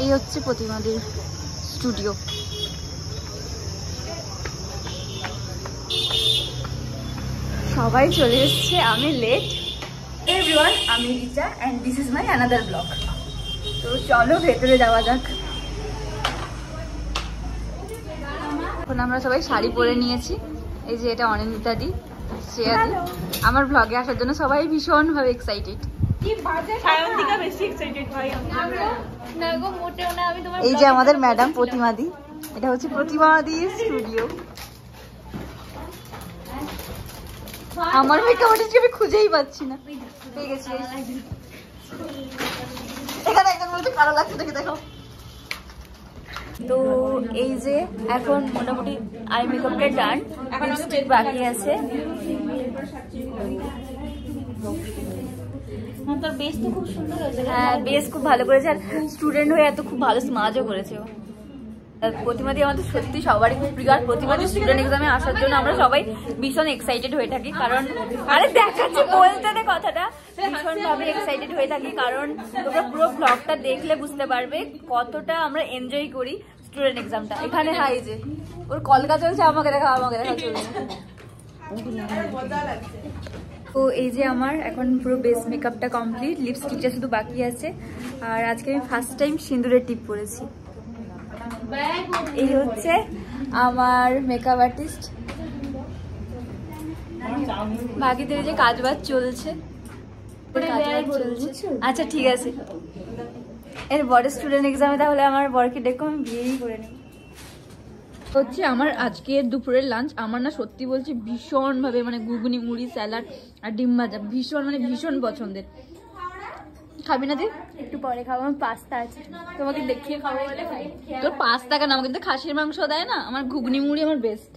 এই হচ্ছে প্রতিমাদির স্টুডিও। সবাই চলে এসছে, আমি লেট। এভরিওয়ান, আমি Richa and this is my another blog. তো চলো ভেতরে যাওয়া যাক। এখন আমরা সবাই শাড়ি পরে নিয়েছি। এই যে এটা অনিন্দিতাদি, শ্রেয়াদি। আমার ব্লগে আসার জন্য সবাই ভীষণ ভাবে এক্সাইটেড। এই যে আমাদের ম্যাডাম প্রতিমাদি, এটা হচ্ছে প্রতিমাদি স্টুডিও। আমার মেকআপ আর্টিস্টকে আমি খুঁজেই পাচ্ছি না। পেয়ে গেছি। এখানে একজন বলতে ভালো লাগছে, দেখে দেখো। তো এই যে এখন মোটামুটি আই মেকআপটা ডান, লিপস্টিক বাকি আছে। তোর বেস তো খুব সুন্দর হয়েছে। হ্যাঁ, বেস খুব ভালো করেছে, আর স্টুডেন্ট হয়ে এত খুব ভালো স্মাজও করেছে। প্রতিমাদি আমাদের সত্যি সবারই খুব প্রিয়। আর প্রতিমাদি স্টুডেন্ট এক্সামে আসার জন্য আমরা সবাই ভীষণ এক্সাইটেড হয়ে থাকি, কারণ আরে দেখাচ্ছি বলতে দে কথাটা, ভীষণ ভাবে এক্সাইটেড হয়ে থাকি, কারণ তোমরা পুরো ব্লগটা দেখলে বুঝতে পারবে কতটা আমরা এনজয় করি স্টুডেন্ট এক্সামটা। এখানে হাই যে ওর কলকা চলছে, আমাকে দেখা চলছে। তো এই যে আমার এখন পুরো বেস মেকআপটা কমপ্লিট, লিপস্টিকটা শুধু বাকি আছে। আর আজকে আমি ফার্স্ট টাইম সিঁদুরের টিপ পরেছি। এই হচ্ছে আমার মেকআপ আর্টিস্ট। বাকিদের যে কাজ বাজ চলছে। আচ্ছা ঠিক আছে, এর বড় স্টুডেন্ট এক্সামে তাহলে আমার বরকে ডেকে আমি বিয়েই করে নিই। হচ্ছে আমার আজকের দুপুরের লাঞ্চ। আমার না সত্যি বলছি ভীষণ ভাবে মানে ঘুগনি, মুড়ি, স্যালাড আর ডিম ভাজা ভীষণ পছন্দের। খাবি না তুই? একটু পরে খাবো, আমার পাস্তা আছে, তোমাকে দেখিয়ে খাবো বলে। তোর পাস্তা কেন, আমাকে তো খাসির মাংস দেয় না। আমার ঘুগনি মুড়ি আমার বেস্ট।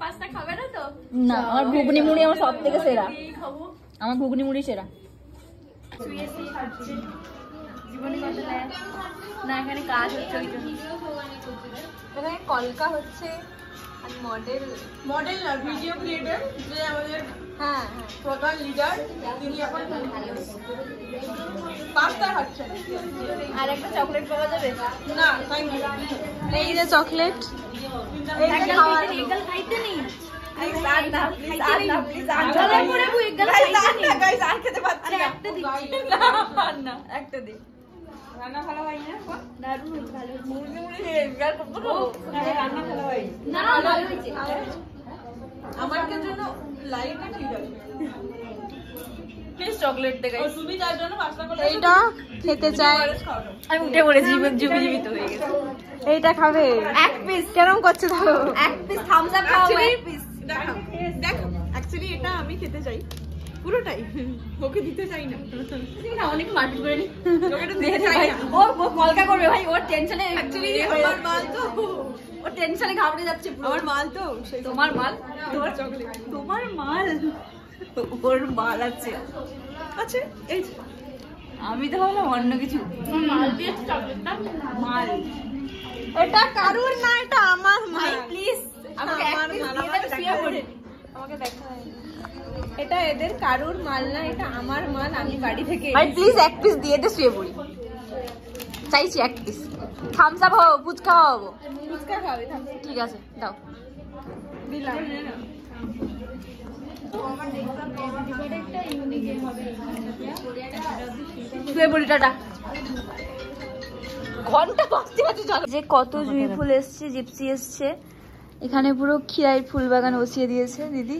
পাস্তা খাবে না তো? না, আমার ঘুগনি মুড়ি আমার সব থেকে সেরা। আমার ঘুগনি মুড়ি সেরা। না এখানে কাজ হচ্ছে, এখানে কলকা হচ্ছে আর মডেল না ভিডিও ক্রিয়েটর, যে আমাদের হ্যাঁ প্রধান লিডার, তিনি এখন পাস্তা খাচ্ছেন। আর একটা চকলেট পাওয়া যাবে? না থ্যাংক ইউ। এই যে চকলেট, খাইতে নেই। একটা দিন রান্না ভালো হয় না? দারুণ ভালো হয়েছে। মুরগি রান্না ভালো হয় না? ভালো হয়েছে। আমার জন্য লাইটটা ঠিক আছে। Please chocolate they guys. তুমি তার জন্য পাস্তা করলে এইটা খেতে চাই। আমি উঠে পড়েছি, জীবিত হয়ে গেছে। এইটা খাবে? এক পিস কেরম করছে ধরো, এক পিস থামস আপ খাও। এক পিস দেখো, অ্যাকচুয়ালি এটা আমি খেতে চাই পুরোটাই, ওকে দিতে চাই না। অনেক মারপিট করে নি, ওকে তো দিতে চাই না। ও কলকা করবে ভাই, ওর টেনশনে। অ্যাকচুয়ালি আমার মাল তো, ওর টেনশনে ঘাবড়ে যাচ্ছে। আমার মাল তো, তোমার মাল, তোমার চকলেট, তোমার মাল, ওর মাল আছে। আচ্ছা এই আমি তো ভাবলাম অন্য কিছু। মাল দিয়ে চকলেটটা মাল, এটা কারুর না, এটা আমার মাল। প্লিজ আমাকে এক পিস দিয়ে দেবে, শুয়ে পড়ে আমাকে দেখা হয়। এটা এদের কারুর মাল না, এটা আমার মাল। আমি বাড়ি থেকে ভাই প্লিজ এক পিস দিয়ে দে, শুয়ে পড়ি। চাইছি এক পিস। থামস আপ হও, ফুচকা খাওয়াবো। ফুচকা খাবে? ঠিক আছে দাও, দিলাম। শুয়ে পড়ি, টাটা। ঘন্টা বাজতে বাজতে যে কত জুঁই ফুল এসছে, জিপসি এসছে। এখানে পুরো খিরাই ফুল বাগান বসিয়ে দিয়েছে দিদি।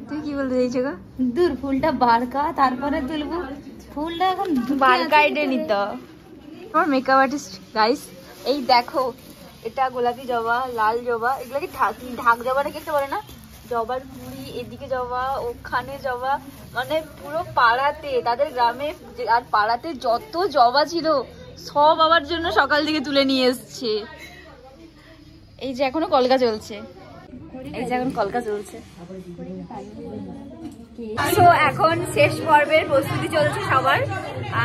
তুই কি বলতে চাইছো গো? দূর, ফুলটা বারকা তারপরে তুলবো। ফুলটা এখন বারকাইডে নিত। আমার মেকআপ আর্টিস্ট গাইস, এই দেখো, এটা গোলাপি জবা, লাল জবা, এগুলোকে ঢাক জবা নাকি একটা বলে না, জবার কুড়ি, এদিকে জবা, ওখানে জবা, মানে পুরো পাড়াতে, তাদের গ্রামে আর পাড়াতে যত জবা ছিল সব আমার জন্য সকাল থেকে তুলে নিয়ে এসছে। এই যে এখনো কলকা চলছে, এই যে এখন কলকা চলছে। তো এখন শেষ পর্বের প্রস্তুতি চলছে সবার।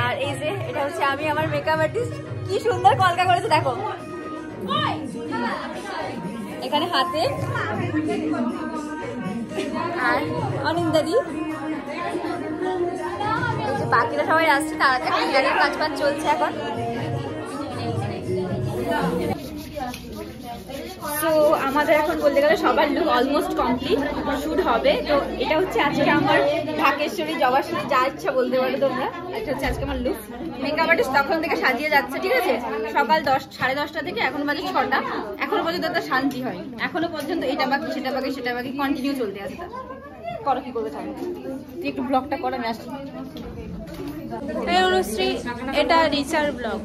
আর এই যে এটা হচ্ছে আমি, আমার মেকআপ আর্টিস্ট। কি সুন্দর কলকা করেছে দেখো। এখানে হাতে আর অনিন্দাদি বাকিরা সবাই আসছে, তারা ক্লিয়ারের কাজ চলছে এখন। তো আমাদের এখন বলতে গেলে সবার লুক অলমোস্ট কমপ্লিট, শুট হবে। তো এটা হচ্ছে আজকে আমার ঢাকেশ্বরী জবাশ্রী, যা ইচ্ছা বলতে পারো তোমরা। এটা হচ্ছে আজকে আমার লুক। মেকআপ আর্টিস্ট তখন থেকে সাজিয়ে যাচ্ছে, ঠিক আছে? সকাল 10-10:30 থেকে এখন বাজে 6টা, এখনো পর্যন্ত একটা শান্তি হয়নি। এখনো পর্যন্ত এটা বাকি সেটা বাকি সেটা বাকি কন্টিনিউ চলতে আছে। করো কি করবে থাকবে, তুই একটু ব্লগটা করো, আমি আসছি। এই অনুশ্রী, এটা রিচার ব্লগ।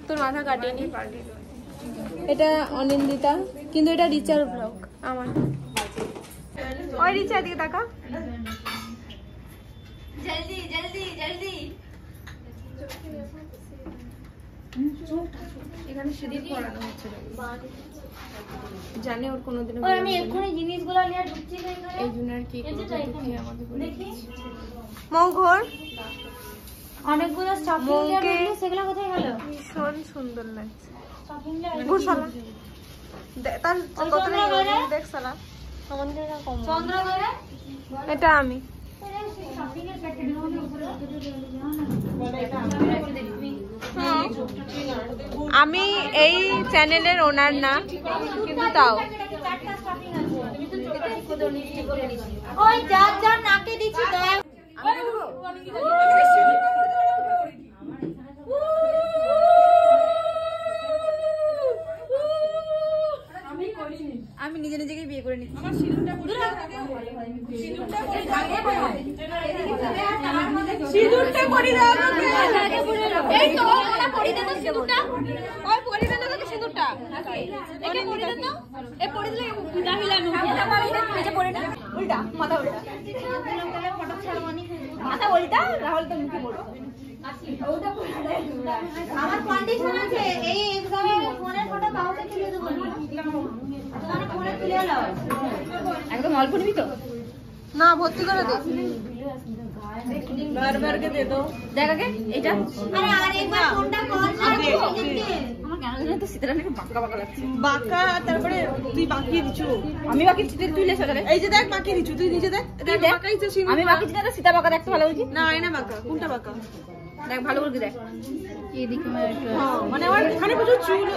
তোর মাথা কাটেনি। এটা অনিন্দিতা, কিন্তু এটা রিচার ব্লগ আমার। ওই রিচা দিকে তাকা। জলদি জলদি জলদি। এখানে সিঁড়ি করানো হচ্ছে, জানে ওর কোনোদিনও। আমি এক্ষুনি জিনিসগুলো নিয়ে ঢুকছি এখানে, এই জন্য আর কি আমাকে দেখি মৌঘর অনেকগুলো স্টাফিং নিয়ে সেগুলো কোথায় গেল? ভীষণ সুন্দর লাগছে। স্টাফিং ঘুরসালা তার কত দেখ সালা। চন্দ্রগড়ে এটা আমি। আমি এই চ্যানেলের ওনার না, কিন্তু তাও ওই যার যার নাকে দিচ্ছি দয়া। আমি নিজে নিজেকে বিয়ে করে নিচ্ছি। সিঁদুরটা পরি দাও আমাকে। এই তো ওটা পরি দে তো সিঁদুরটা। ওই পরি দাও তোকে সিঁদুরটা। একে পরি দে তো। এ পরি দিলে উল্টা হিলানো। উল্টা পরি দে, নিচে পরি না। উল্টা, মাথা উল্টা। ফটো ছাড়া মানে মাথা উল্টা, রাহুল তো মুখে পড়ো। আমার কন্ডিশন আছে, এই এক্সামে ফোনের ফটো কাউকে তুলে দেব না। তোমার ফোনে তুলে নাও। একদম অল্প নিবি তো? না, ভর্তি করে দে। বারবার কে দে দাও। দেখ আগে এটা। আরে আরেকবার ফোনটা কল করে দেখতে। আমার কেন জানি তো সীতারাম একটু বাঁকা বাঁকা লাগছে। বাঁকা, তারপরে তুই বাঁকিয়ে দিচ্ছ। আমি বাকি চিতে তুই লেছো তাহলে। এই যে দেখ বাঁকিয়ে দিচ্ছ, তুই নিজে দেখ। দেখ বাঁকাই তো সিন। আমি বাকি চিতে সীতা বাঁকা দেখতে ভালো বলছি। না আয়না বাঁকা, কোনটা বাঁকা? দেখ ভালো করে দেখ। এদিকে মানে আমার এখানে প্রচুর চুল,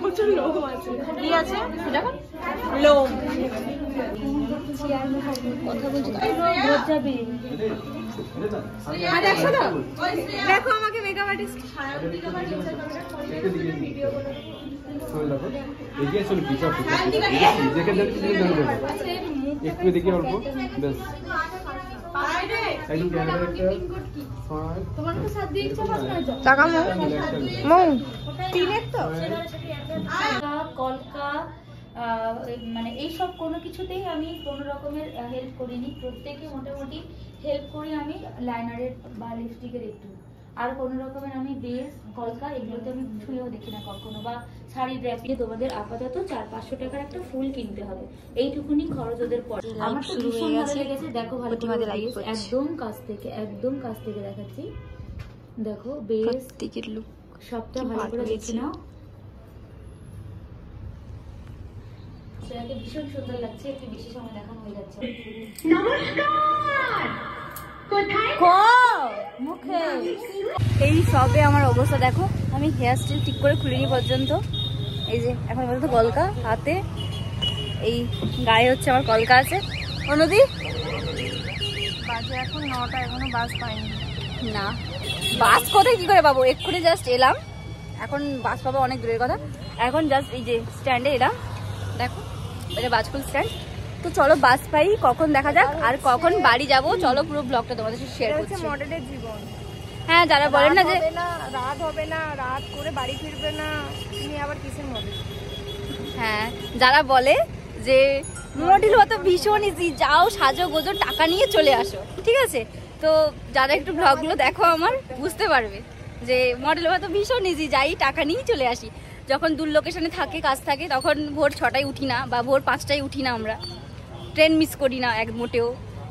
প্রচুর লোম আছে। কি আছে দেখো? লোম। কথা বলছি তো। হ্যাঁ, দেখছো তো? দেখো আমাকে মেকআপ আর্টিস্ট। একটু দেখি অল্প বেশ একদম ক্যামেরা একটা টাকা মৌ তিনেক তো কলকা মানে এইসব কোনো কিছুতেই আমি কোনো রকমের হেল্প করিনি। প্রত্যেকে মোটামুটি হেল্প করি আমি লাইনারের বা লিপস্টিকের একটু। আর কোনো রকমের আমি বেস কলকা এগুলোতে আমি ছুঁয়েও দেখি না কখনো। বা শাড়ি ড্রেপিয়ে তোমাদের আপাতত 400-500 টাকার একটা ফুল কিনতে হবে, এইটুকুনি খরচ ওদের পড়ে। আমার তো ভীষণ ভালো লেগেছে। দেখো ভালো একদম কাছ থেকে দেখাচ্ছি। দেখো বেস লুক সবটা ভালো করে দেখে নাও। সেটাকে ভীষণ সুন্দর লাগছে। একটু বেশি সময় দেখানো হয়ে যাচ্ছে। মুখে এই সবে আমার অবস্থা দেখো। আমি হেয়ার স্টাইল ঠিক করে খুলিনি পর্যন্ত। এই যে এখন পর্যন্ত কলকা হাতে, এই গায়ে হচ্ছে আমার কলকা আছে। অনুদি বাজে এখন 9টা, এখনো বাস পাইনি। না, বাস কোথায় কি করে পাবো? এক্ষুনি জাস্ট এলাম, এখন বাস পাবো অনেক দূরের কথা। এখন জাস্ট এই যে স্ট্যান্ডে এলাম, দেখো এটা বাজকুল স্ট্যান্ড। তো চলো বাস পাই কখন দেখা যাক, আর কখন বাড়ি যাব চলো পুরো ব্লগটা তোমাদের সাথে শেয়ার করছি। মডেলের জীবন। হ্যাঁ, যারা বলেন না যে রাত হবে না, রাত করে বাড়ি ফিরবে না, তুমি আবার কিসের মডেল? হ্যাঁ, যারা বলে যে মডেল হতো ভীষণ ইজি, যাও সাজো গোজো টাকা নিয়ে চলে আসো, ঠিক আছে? তো যারা একটু ব্লগগুলো দেখো আমার বুঝতে পারবে যে মডেল হতো ভীষণ ইজি, যাই টাকা নিয়ে চলে আসি। যখন দূর লোকেশনে থাকে, কাজ থাকে, তখন ভোর 6টায় উঠি না বা ভোর 5টায় উঠি না, আমরা ট্রেন মিস করি না এক মোটেও।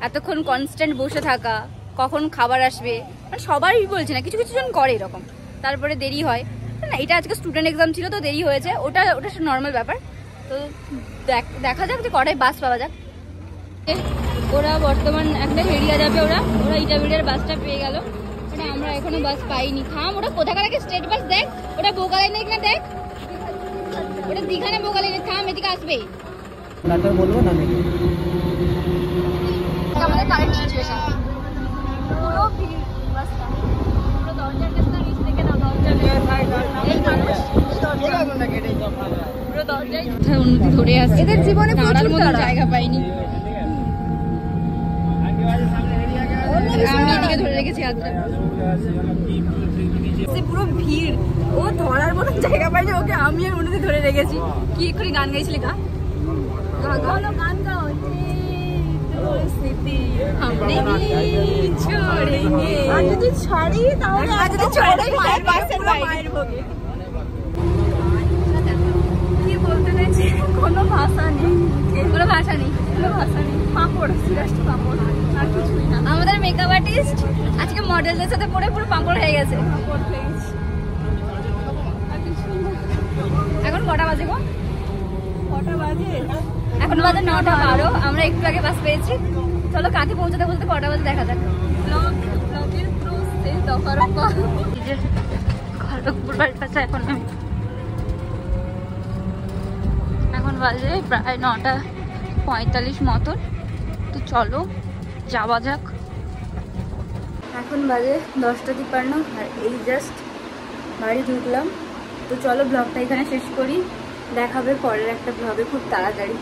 এতক্ষণ কনস্ট্যান্ট বসে থাকা, কখন খাবার আসবে, মানে সবারই বলছে না, কিছু কিছু জন করে এরকম। তারপরে দেরি হয় না, এটা আজকে স্টুডেন্ট এক্সাম ছিল তো দেরি হয়েছে, ওটা নর্মাল ব্যাপার। তো দেখা যাক যে কটায় বাস পাওয়া যাক। ওরা বর্তমান একটা হেরিয়া যাবে, ওরা ইটাবিড়ের বাসটা পেয়ে গেল। আমরা এখনো বাস পাইনি। থাম, ওটা কোথাকার আগে স্টেট বাস দেখ, ওটা বোকালাই নেই কিনা দেখ, ওটা দীঘানে বোকালাই নেই। থাম, এদিকে আসবে। বলবো না আমাদের কারেন্ট সিচুয়েশন পুরো ভিড় বাসটা, পুরো দরজার কাছে নিচ থেকে না দরজা এই মানুষ পুরো দরজায় উন্নতি ধরে আসছে। এদের জীবনে দাঁড়ার মতো জায়গা পাইনি। আমি এদিকে ধরে রেখেছি হাতটা। পুরো ভিড়, ও ধরার মতো জায়গা পাইনি, ওকে আমি আর উন্নতি ধরে রেখেছি। কি করে গান গাইছিলি? গান গাও। যদি ছাড়ি তাহলে মায়ের ভোগে কি বলতে নেছি, কোনো ভাষা নেই, কোনো ভাষা নেই। পাঁপড়, সিরাজটা পাঁপড়, আর কিছুই না। আমাদের মেকআপ আর্টিস্ট আজকে মডেলদের সাথে পরে পুরো পাঁপড় হয়ে গেছে। এখন কটা বাজে গো? এখন বাজে 9:12। আমরা একটু আগে বাস পেয়েছি। চলো কাঁথি পৌঁছাতে বলতে কটা বাজে দেখা যাক। খড়গপুর বাড়ির কাছে এখন বাজে প্রায় 9:45 মতন। তো চলো যাওয়া যাক। এখন বাজে 10:53 আর এই জাস্ট বাড়ি ঢুকলাম। তো চলো ব্লগটা এখানে শেষ করি, দেখাবে পরের একটা ব্লগে খুব তাড়াতাড়ি।